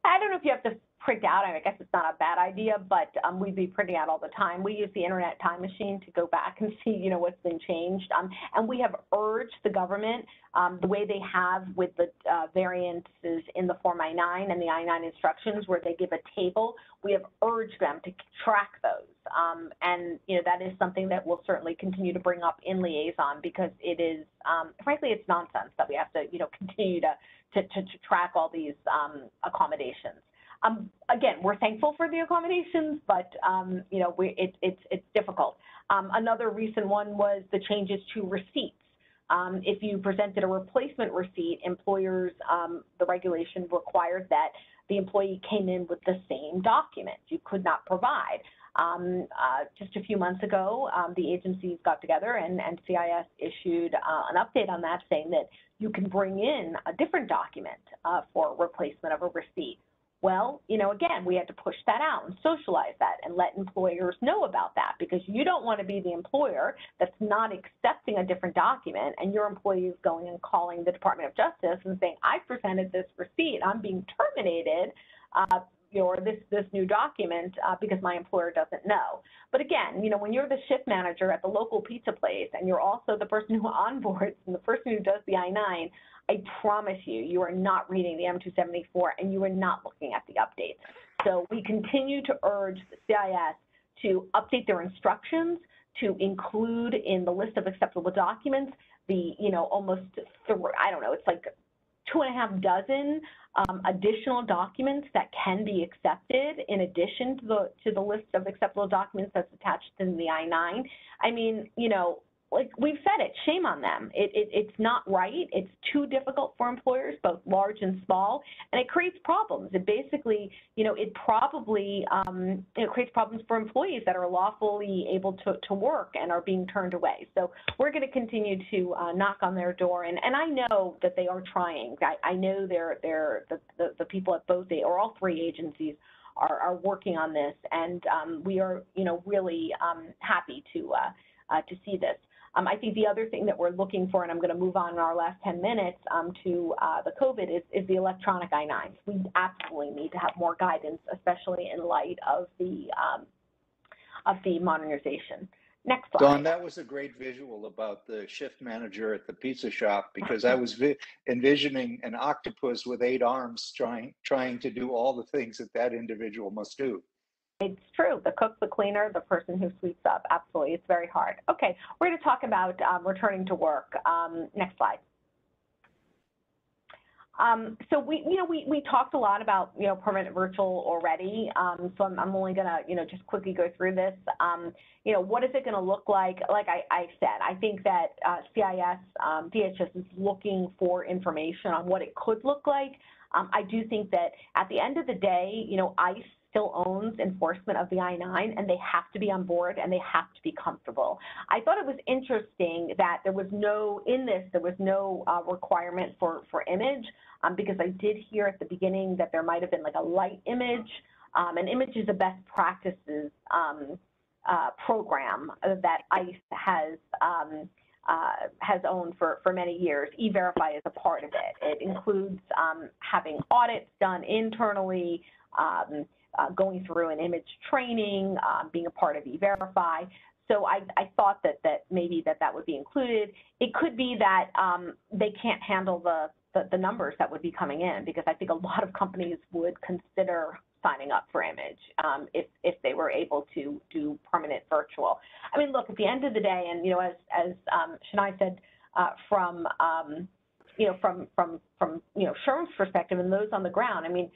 I don't know if you have to print out. I guess it's not a bad idea, but we'd be printing out all the time. We use the Internet Time Machine to go back and see, what's been changed. And we have urged the government, the way they have with the variances in the Form I-9 and the I-9 instructions, where they give a table, we have urged them to track those. And, that is something that we'll certainly continue to bring up in liaison, because it is, frankly, it's nonsense that we have to, continue to track all these accommodations. Again, we're thankful for the accommodations, but it's difficult. Another recent one was the changes to receipts. If you presented a replacement receipt, employers, the regulation required that the employee came in with the same document. You could not provide. Just a few months ago, the agencies got together and CIS issued an update on that, saying that you can bring in a different document for replacement of a receipt. Well, again, we had to push that out and socialize that and let employers know about that, because you don't want to be the employer that's not accepting a different document and your employee is going and calling the Department of Justice and saying, I presented this receipt, I'm being terminated, or this new document because my employer doesn't know. But again, when you're the shift manager at the local pizza place and you're also the person who onboards and the person who does the I-9, I promise you are not reading the M274 and you are not looking at the updates. So we continue to urge the CIS to update their instructions, to include in the list of acceptable documents the, almost, I don't know, it's like 2.5 dozen additional documents that can be accepted in addition to the list of acceptable documents that's attached in the I-9. I mean, like we've said it, shame on them. It's not right. It's too difficult for employers, both large and small, and it creates problems. It basically, it probably creates problems for employees that are lawfully able to work and are being turned away. So we're going to continue to knock on their door, and I know that they are trying. I know the people at both or all three agencies are working on this, and we are really happy to see this. I think the other thing that we're looking for, and I'm going to move on in our last 10 minutes to the COVID, is the electronic I-9s. We absolutely need to have more guidance, especially in light of the modernization. Next slide. Dawn, that was a great visual about the shift manager at the pizza shop, because I was envisioning an octopus with 8 arms trying to do all the things that individual must do. It's true. The cook, the cleaner, the person who sweeps up. Absolutely. It's very hard. Okay. We're going to talk about returning to work. Next slide. So we talked a lot about, permanent virtual already. So I'm only going to, just quickly go through this. What is it going to look like? Like I said, I think that CIS, DHS is looking for information on what it could look like. I do think that at the end of the day, ICE still owns enforcement of the I-9, and they have to be on board and they have to be comfortable. I thought it was interesting that there was no requirement for image, because I did hear at the beginning that there might have been like a light image. An image is a best practices program that ICE has owned for many years. E-Verify is a part of it. It includes having audits done internally, going through an image training, being a part of E-Verify. So I thought that maybe that would be included. It could be that they can't handle the numbers that would be coming in, because I think a lot of companies would consider signing up for image if they were able to do permanent virtual. I mean, look, at the end of the day, and as Shania said, from Sherm's perspective and those on the ground, I mean,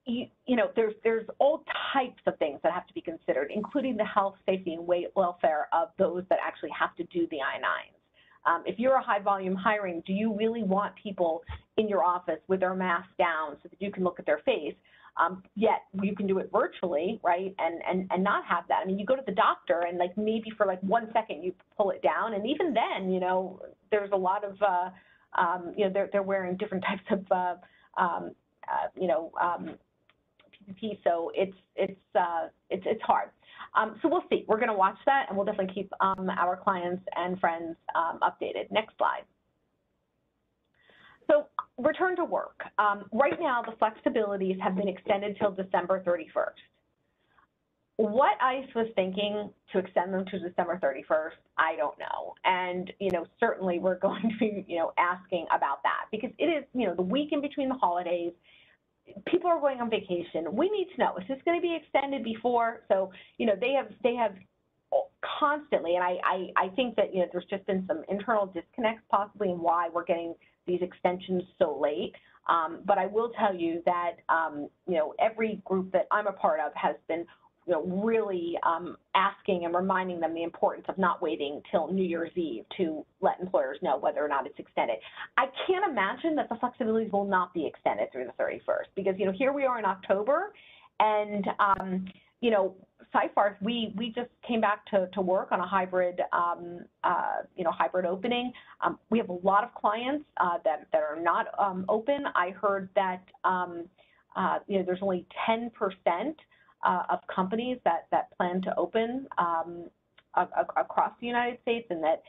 there's all types of things that have to be considered, including the health, safety, and welfare of those that actually have to do the I-9s. If you're a high volume hiring, do you really want people in your office with their mask down so that you can look at their face? Yet you can do it virtually, right? And not have that. I mean, you go to the doctor and like maybe for like 1 second you pull it down, and even then, there's a lot of they're wearing different types of PPP, so it's hard. So we'll see. We're going to watch that, and we'll definitely keep our clients and friends updated. Next slide. So return to work. Right now, the flexibilities have been extended till December 31st. What ICE was thinking to extend them to December 31st, I don't know. And, certainly we're going to be, asking about that, because it is, the week in between the holidays. People are going on vacation. We need to know, is this going to be extended before? So, they have constantly, and I think that, there's just been some internal disconnects possibly in why we're getting these extensions so late. But I will tell you that, every group that I'm a part of has been, really asking and reminding them the importance of not waiting till New Year's Eve to let employers know whether or not it's extended. I can't imagine that the flexibilities will not be extended through the 31st, because, here we are in October, and, Seyfarth, we just came back to work on a hybrid, hybrid opening. We have a lot of clients that are not open. I heard that, there's only 10% of companies that plan to open across the United States, and that,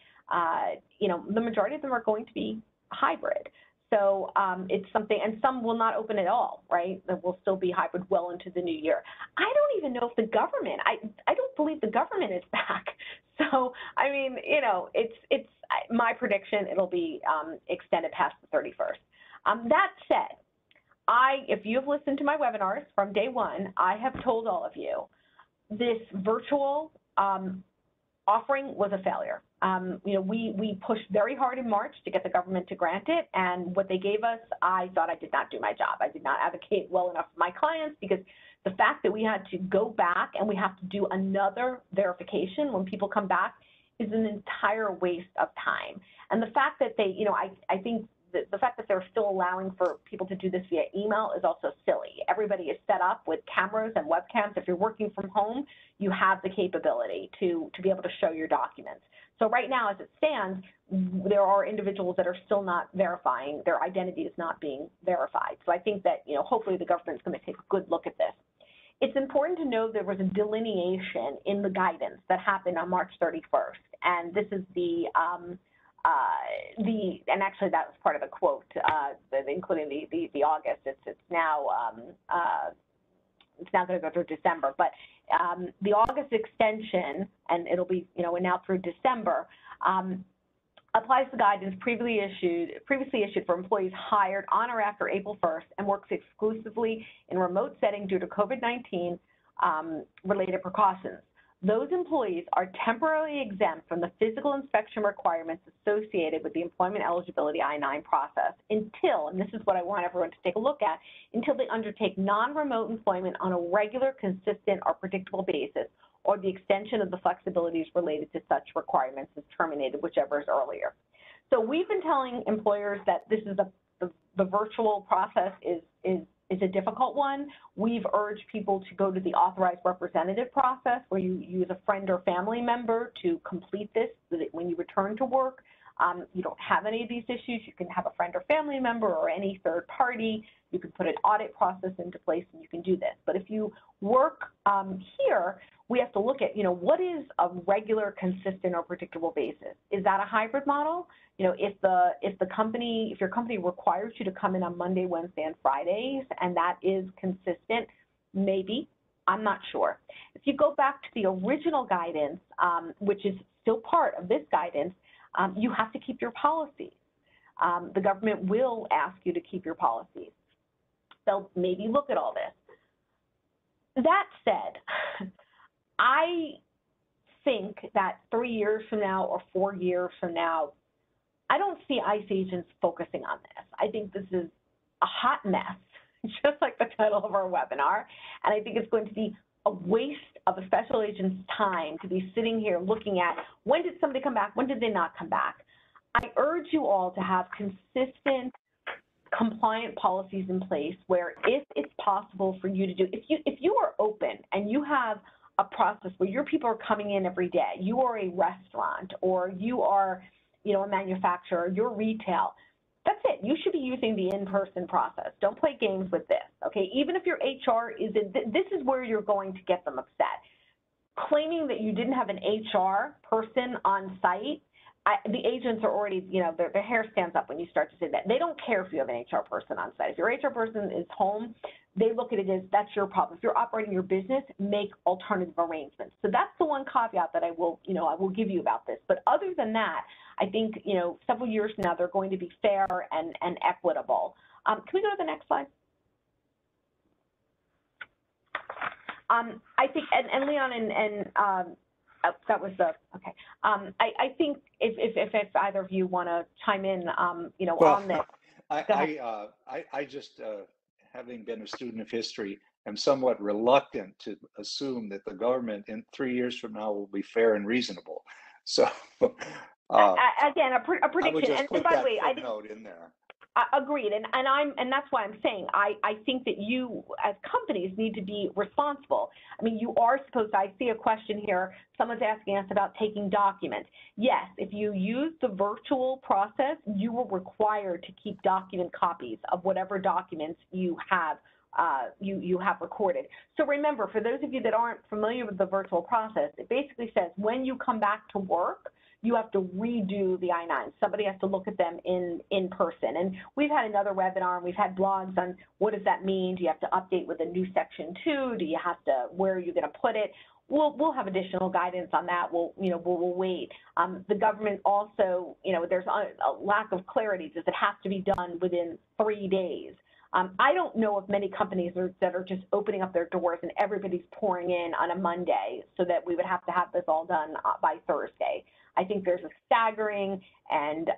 the majority of them are going to be hybrid. So it's something, and some will not open at all, right? That will still be hybrid well into the new year. I don't even know if the government, I don't believe the government is back. So, I mean, it's my prediction, it'll be extended past the 31st. That said, if you've listened to my webinars from day one, I have told all of you this virtual offering was a failure. We pushed very hard in March to get the government to grant it, and what they gave us, I thought I did not do my job. I did not advocate well enough for my clients, because the fact that we had to go back and we have to do another verification when people come back is an entire waste of time. And the fact that they, I think the fact that they're still allowing for people to do this via email is also silly. Everybody is set up with cameras and webcams. If you're working from home, you have the capability to be able to show your documents. So right now, as it stands, there are individuals that are still not verifying. Their identity is not being verified. So I think that, hopefully the government is going to take a good look at this. It's important to know there was a delineation in the guidance that happened on March 31st. And this is and actually that was part of the quote, including the August. It's now it's now going to go through December, but the August extension, and it'll be, now through December, applies the guidance previously issued for employees hired on or after April 1st and works exclusively in remote setting due to COVID-19 related precautions. Those employees are temporarily exempt from the physical inspection requirements associated with the employment eligibility I-9 process until, and this is what I want everyone to take a look at, until they undertake non-remote employment on a regular, consistent, or predictable basis, or the extension of the flexibilities related to such requirements is terminated, whichever is earlier. So we've been telling employers that this is the virtual process is a difficult one. We've urged people to go to the authorized representative process, where you use a friend or family member to complete this so that when you return to work, you don't have any of these issues. You can have a friend or family member or any third party. You can put an audit process into place and you can do this. But if you work here, we have to look at, what is a regular, consistent, or predictable basis? Is that a hybrid model? If your company requires you to come in on Monday, Wednesday, and Fridays, and that is consistent, maybe. I'm not sure. If you go back to the original guidance, which is still part of this guidance, you have to keep your policies. The government will ask you to keep your policies. So maybe look at all this. That said, I think that 3 years from now or 4 years from now, I don't see ICE agents focusing on this. I think this is a hot mess, just like the title of our webinar, and I think it's going to be a waste of a special agent's time to be sitting here looking at when did somebody come back, when did they not come back. I urge you all to have consistent, compliant policies in place where, if it's possible for you to do, if you are open and you have a process where your people are coming in every day, you are a restaurant or you are, a manufacturer, you're retail, that's it. You should be using the in-person process. Don't play games with this, okay? Even if your HR this is where you're going to get them upset. Claiming that you didn't have an HR person on site, the agents are already, their hair stands up when you start to say that. They don't care if you have an HR person on site. If your HR person is home, they look at it as that's your problem. If you're operating your business, make alternative arrangements. So that's the one caveat that I will give you about this. But other than that, I think, several years from now, they're going to be fair and equitable. Can we go to the next slide? I think, and Leon and that was the, okay. I think if either of you want to chime in, on this. I just, having been a student of history, am somewhat reluctant to assume that the government in 3 years from now will be fair and reasonable. So, again, a prediction. I would just put that footnote in there. Agreed, and that's why I'm saying I think that you as companies need to be responsible. I mean, you are supposed to. I see a question here. Someone's asking us about taking documents. Yes, if you use the virtual process, you were required to keep document copies of whatever documents you have. You have recorded. So remember, for those of you that aren't familiar with the virtual process, it basically says when you come back to work, you have to redo the I-9. Somebody has to look at them in person. And we've had another webinar and we've had blogs on what does that mean? Do you have to update with a new section 2? Do you have to, where are you going to put it? We'll have additional guidance on that. We'll wait. The government also, there's a lack of clarity. Does it have to be done within 3 days? I don't know of many companies that are just opening up their doors and everybody's pouring in on a Monday so that we would have to have this all done by Thursday. I think there's a staggering, and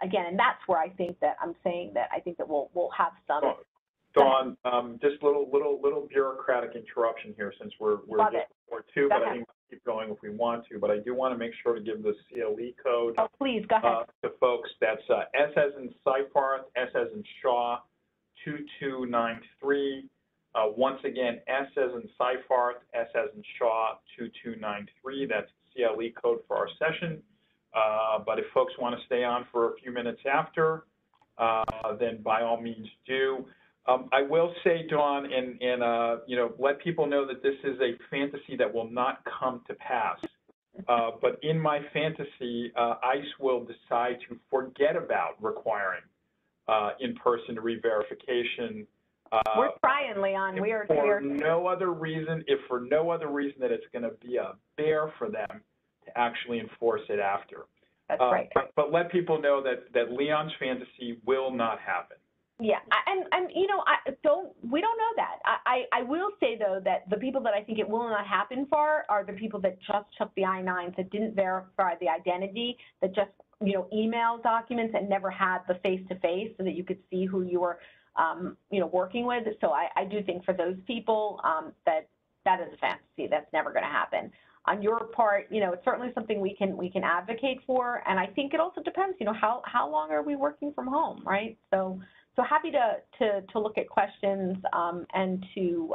again, and that's where I think that I'm saying that I think that we'll have some. Dawn, just little bureaucratic interruption here since we're just or two, but I think we'll keep going if we want to. But I do want to make sure to give the CLE code. Oh, please go ahead. To folks. That's S as in Seyfarth, S as in Shaw, 2293. Once again, S as in Seyfarth, S as in Shaw, 2293. That's CLE code for our session. But if folks want to stay on for a few minutes after, then by all means do. I will say, Dawn, and let people know that this is a fantasy that will not come to pass. But in my fantasy, ICE will decide to forget about requiring in-person re-verification We're trying, Leon. We are. If for no other reason that it's going to be a bear for them to actually enforce it after. That's right. But let people know that Leon's fantasy will not happen. Yeah, and you know, we don't know that. I will say though that the people that I think it will not happen for are the people that just took the I-9s, that didn't verify the identity, that just, you know, emailed documents and never had the face-to-face so that you could see who you were, you know, working with. So I do think for those people that is a fantasy. That's never going to happen. On your part, you know, it's certainly something we can advocate for, and I think it also depends. You know, how long are we working from home, right? So happy to look at questions and to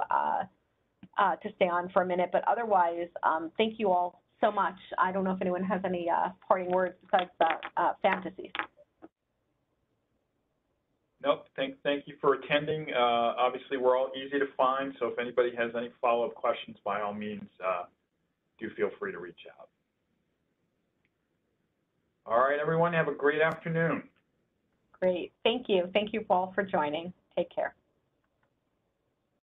stay on for a minute, but otherwise, thank you all so much. I don't know if anyone has any parting words besides fantasies. Nope. Thank you for attending. Obviously, we're all easy to find, so if anybody has any follow-up questions, by all means, do feel free to reach out. All right, everyone, have a great afternoon. Great. Thank you. Thank you all for joining. Take care.